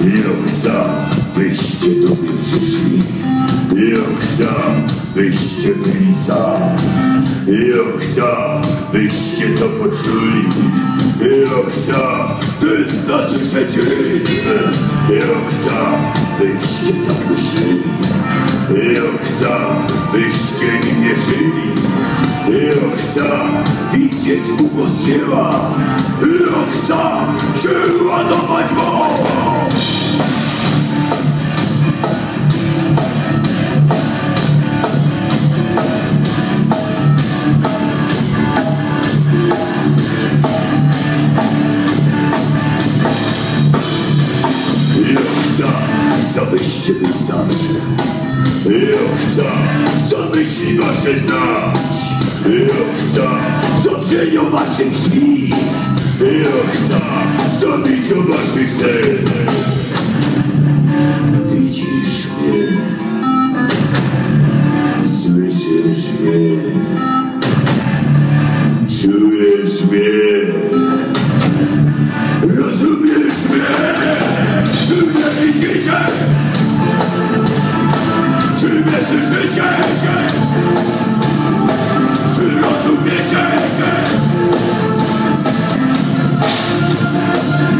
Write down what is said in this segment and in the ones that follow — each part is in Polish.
Ja chcę, byście do mnie przyszli. Ja chcę, byście byli sami. Ja chcę, byście to poczuli. Ja chcę, by nas usłyszeli. Ja chcę, byście tak myśleli. Ja chcę, byście mi wierzyli. Ja chcę widzieć głos dzieła. Ja chcę się ładować wołą. Chcę, byście byli zawsze. Ja chcę myśli wasze znać. Ja chcę brzmieniu waszych krwi. Ja chcę biciu waszych serc. Widzisz mnie, słyszysz mnie, czujesz mnie, rozumiesz mnie. Czy mnie widzicie? Czy mnie słyszycie? Czy rozumiecie?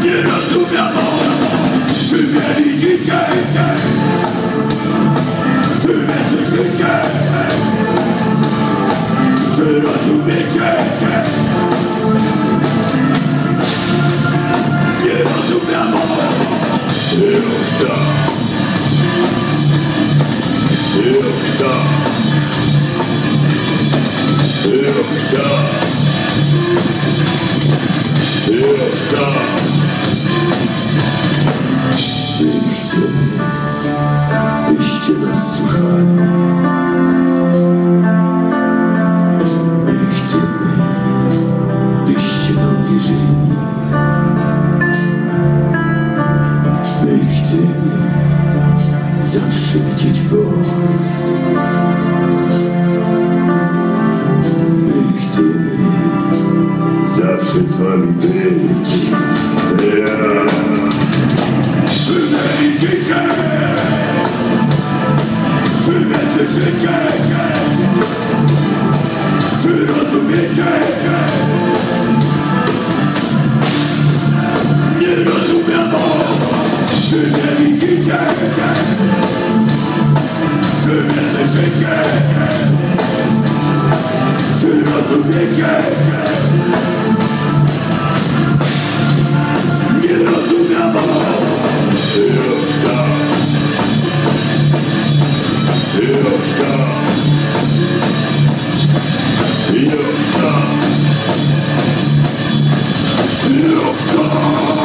Nie rozumiem. Czy mnie widzicie? Czy mnie słyszycie? Czy rozumiecie? Nie rozumiem. Ja chcę. Ja chcę. Ja chcę. Ja chcę. My chcemy, byście nas słuchali. My chcemy, byście nam wierzyli. My chcemy zawsze widzieć was. My chcemy zawsze z wami być. Czy mnie widzicie? Czy mnie słyszycie? Czy rozumiecie? Nie rozumiem. Czy mnie widzicie? Czy mnie słyszycie? Czy rozumiecie? Nie rozumiem. Ja chcę. Ja chcę. Ja chcę. Ja chcę.